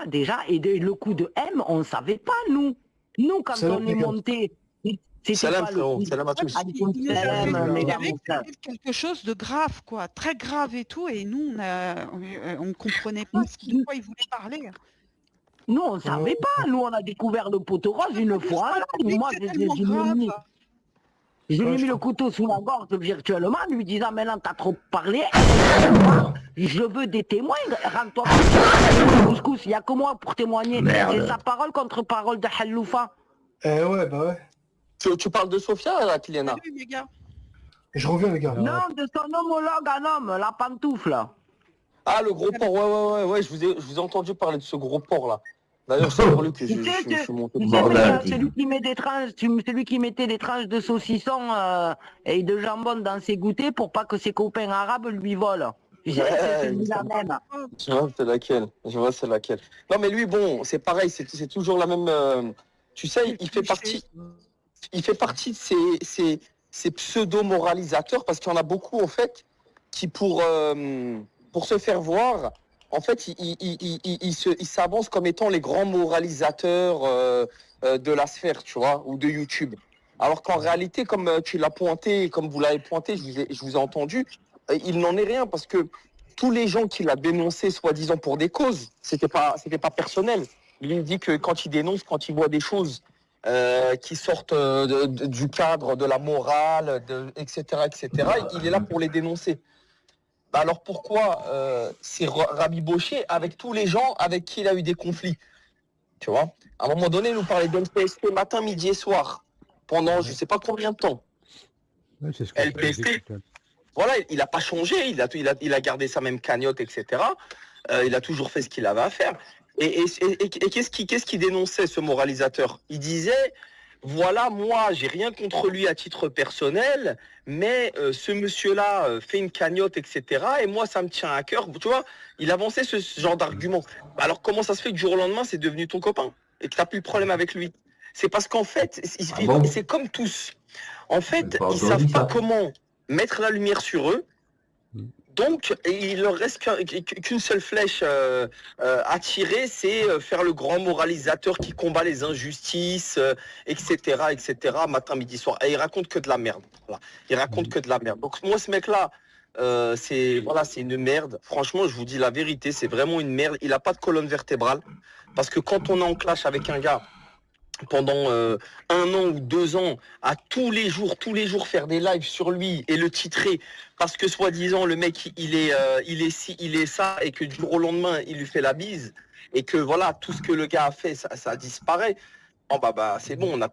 déjà, et le coup de M, on ne savait pas, nous. Nous, quand Salam, on est les gars. monté, c'était Salam pas le frérot, coup. salam à tous. Alaykoum Il nous a salam, fait Salam, mesdames, considérer mon que frère. c'était quelque chose de grave, quoi, très grave et tout, et nous, on ne comprenait pas de quoi il voulait parler. Nous, on ne savait pas. Nous, on a découvert le poteau rose une fois. Là. Moi, C'est tellement grave. Je lui ai mis je le couteau sous la gorge virtuellement, lui disant maintenant t'as trop parlé, je veux des témoins, rends-toi couscous, il n'y a que moi pour témoigner. Merde. C'est sa parole contre parole de Haloufa. Ouais, bah ouais. Tu parles de Sofia, là, Kyliana? Salut, les gars. Je reviens, les gars. Non, de son homologue un homme, la pantoufle. Ah, le gros porc, ouais, je vous ai entendu parler de ce gros porc, là. D'ailleurs, c'est pour lui que je suis monté. Tu sais, Bordel. celui qui met des tranches, celui qui mettait des tranches de saucisson et de jambon dans ses goûters pour pas que ses copains arabes lui volent. C'est celui-là même. Je vois c'est laquelle. Non, mais lui, bon, c'est pareil, c'est toujours la même... tu sais, il fait partie de ces pseudo-moralisateurs, parce qu'il y en a beaucoup, en fait, qui pour se faire voir, en fait, ils s'avancent comme étant les grands moralisateurs de la sphère, tu vois, ou de YouTube. Alors qu'en réalité, comme tu l'as pointé, comme vous l'avez pointé, je vous ai entendu, il n'en est rien, parce que tous les gens qui l'a dénoncé, soi-disant pour des causes, c'était pas personnel. Il dit que quand il dénonce, quand il voit des choses qui sortent du cadre de la morale, etc., il est là pour les dénoncer. Bah alors pourquoi c'est rabiboché avec tous les gens avec qui il a eu des conflits? Tu vois, à un moment donné, il nous parlait d'LPST matin, midi et soir pendant je sais pas combien de temps. Ouais, c'est ce LPST, voilà, il n'a pas changé, il a gardé sa même cagnotte, etc. Il a toujours fait ce qu'il avait à faire. Et qu'est-ce qu'il dénonçait, ce moralisateur? Il disait, voilà, moi, j'ai rien contre lui à titre personnel, mais ce monsieur-là fait une cagnotte, etc. Et moi, ça me tient à cœur. Tu vois, il avançait ce genre d'argument. Alors, comment ça se fait que du jour au lendemain, c'est devenu ton copain et que tu n'as plus de problème avec lui? C'est parce qu'en fait, c'est comme tous. En fait, ils ne savent pas comment mettre la lumière sur eux. Donc, il leur reste qu'une seule flèche à tirer, c'est faire le grand moralisateur qui combat les injustices, etc., matin, midi, soir. Et il raconte que de la merde. Voilà. Il raconte que de la merde. Donc, moi, ce mec-là, c'est une merde. Franchement, je vous dis la vérité, c'est vraiment une merde. Il n'a pas de colonne vertébrale. Parce que quand on est en clash avec un gars, pendant 1 an ou 2 ans, à tous les jours faire des lives sur lui et le titrer parce que soi-disant le mec il est ça, et que du jour au lendemain il lui fait la bise et que voilà, tout ce que le gars a fait ça disparaît. Oh bah c'est bon, on a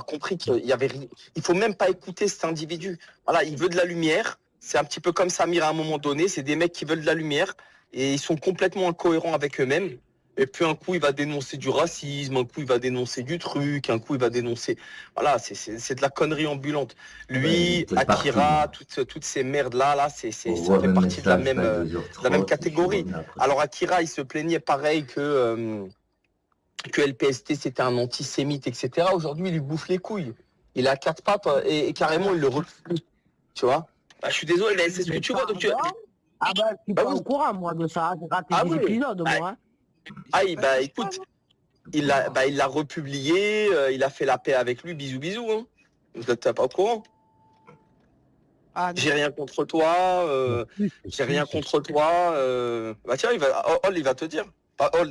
compris qu'il y avait rien. Il faut même pas écouter cet individu. Voilà, il veut de la lumière. C'est un petit peu comme Samir à un moment donné, c'est des mecs qui veulent de la lumière et ils sont complètement incohérents avec eux-mêmes. Et puis un coup, il va dénoncer du racisme, un coup, il va dénoncer du truc, un coup, il va dénoncer... Voilà, c'est de la connerie ambulante. Lui, ouais, Akira, toutes ces merdes-là, ça fait partie de la même catégorie. Alors Akira, il se plaignait pareil que LPST, c'était un antisémite, etc. Aujourd'hui, il lui bouffe les couilles. Il a 4 pattes et carrément, il le refuse. Tu vois, bah, je suis désolé, mais c'est ce que tu vois. Donc Ah bah, je suis pas au courant, moi, de ça. J'ai raté des épisodes, moi. Ah, bah écoute, il l'a republié, il a fait la paix avec lui, bisous, hein. Vous n'êtes pas au courant? J'ai rien contre toi, Bah tiens, il va te dire.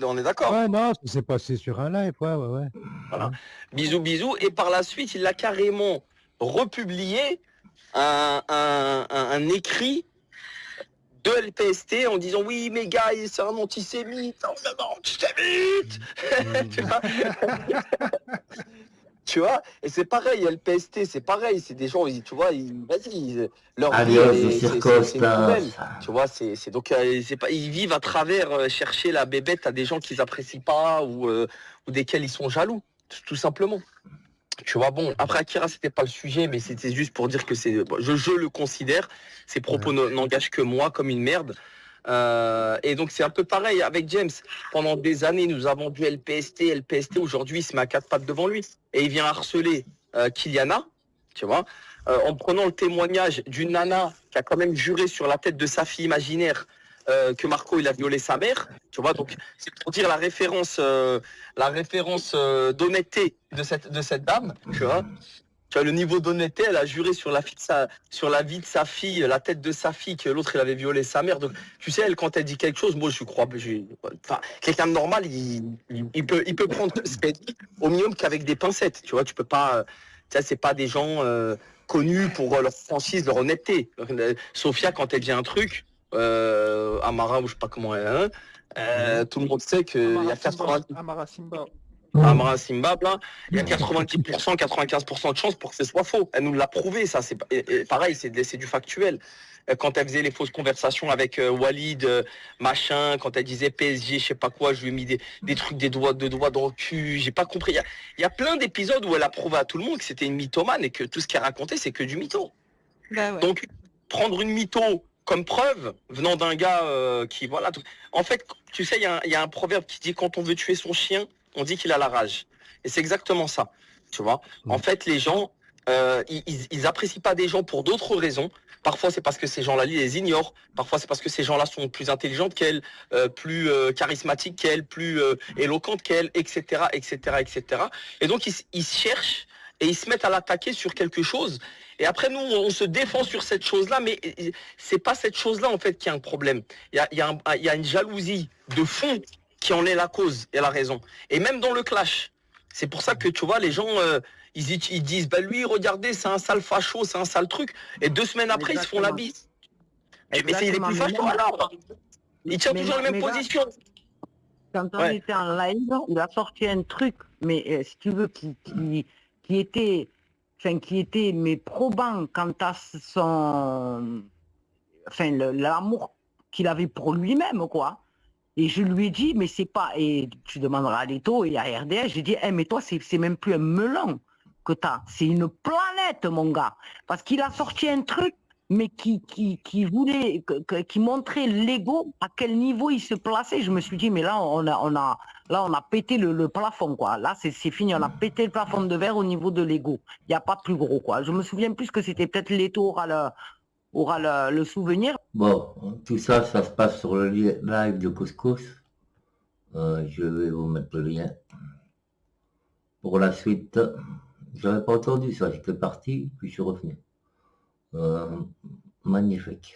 On est d'accord? Ouais, non, ça s'est passé sur un live, ouais. Voilà. Bisous, et par la suite, il a carrément republié un écrit de LPST en disant oui mais gars c'est un antisémite, tu vois, et c'est pareil, LPST c'est pareil, c'est des gens, tu vois, leur vie c'est poubelle, tu vois, c'est donc c'est pas, ils vivent à travers chercher la bébête à des gens qu'ils apprécient pas ou desquels ils sont jaloux, tout simplement. Tu vois, bon, après Akira, c'était pas le sujet, mais c'était juste pour dire que je le considère, ses propos n'engagent que moi comme une merde. Et donc, c'est un peu pareil avec James. Pendant des années, nous avons du LPST, aujourd'hui, il se met à 4 pattes devant lui. Et il vient harceler Kyliana, tu vois, en prenant le témoignage d'une nana qui a quand même juré sur la tête de sa fille imaginaire que Marco il a violé sa mère, tu vois, donc c'est pour dire la référence d'honnêteté de cette dame, tu vois. Tu vois, le niveau d'honnêteté, elle a juré sur la vie de sa fille, la tête de sa fille, que l'autre il avait violé sa mère. Donc, tu sais, elle, quand elle dit quelque chose, moi je crois, enfin, quelqu'un de normal, il peut prendre ce qu'elle dit au minimum qu'avec des pincettes. Tu vois, tu peux pas, ça c'est pas des gens connus pour leur franchise, leur honnêteté. Sophia, quand elle dit un truc, Amara ou je sais pas comment elle est, tout le monde sait qu'il y a 90. Amara Simba. Amara Simba, là, il y a 90%, 95% de chances pour que ce soit faux. Elle nous l'a prouvé, ça. Et pareil, c'est du factuel. Quand elle faisait les fausses conversations avec Walid, machin, quand elle disait PSG, je sais pas quoi, je lui ai mis des trucs, des doigts dans le cul, j'ai pas compris. Il y a plein d'épisodes où elle a prouvé à tout le monde que c'était une mythomane et que tout ce qu'elle racontait, c'est que du mytho. Bah ouais. Donc, prendre une mytho comme preuve, venant d'un gars qui, voilà. En fait, tu sais, il y a un proverbe qui dit quand on veut tuer son chien, on dit qu'il a la rage. Et c'est exactement ça, tu vois. En fait, les gens, ils apprécient pas des gens pour d'autres raisons. Parfois, c'est parce que ces gens-là les ignorent. Parfois, c'est parce que ces gens-là sont plus intelligentes qu'elles, plus charismatiques qu'elles, plus éloquentes qu'elles, etc., etc., etc. Et donc, ils cherchent et ils se mettent à l'attaquer sur quelque chose. Et après, nous, on se défend sur cette chose-là, mais c'est pas cette chose-là, en fait, qui a un problème. Il y a une jalousie de fond qui en est la cause et la raison. Et même dans le clash. C'est pour ça que, tu vois, les gens, ils disent, bah lui, regardez, c'est un sale facho, c'est un sale truc. Et 2 semaines après, ils se font la bise. Mais il est plus facho, alors. Il tient toujours la même position. Quand on était en live, il a sorti un truc, mais si tu veux, qui était mais probant quant à l'amour qu'il avait pour lui-même, quoi. Et je lui ai dit, mais c'est pas, et tu demanderas à Leto et à RDS, j'ai dit, mais toi, c'est même plus un melon que t'as, c'est une planète, mon gars. Parce qu'il a sorti un truc, mais qui montrait l'ego, à quel niveau il se plaçait. Je me suis dit, mais là, on a pété le plafond, quoi. Là, c'est fini, on a pété le plafond de verre au niveau de l'ego. Il n'y a pas plus gros, quoi. Je me souviens plus que c'était peut-être Leto aura le souvenir. Bon, tout ça, ça se passe sur le live de Couscous. Je vais vous mettre le lien. Pour la suite, j'avais pas entendu ça, j'étais parti, puis je suis revenu. Magnifique.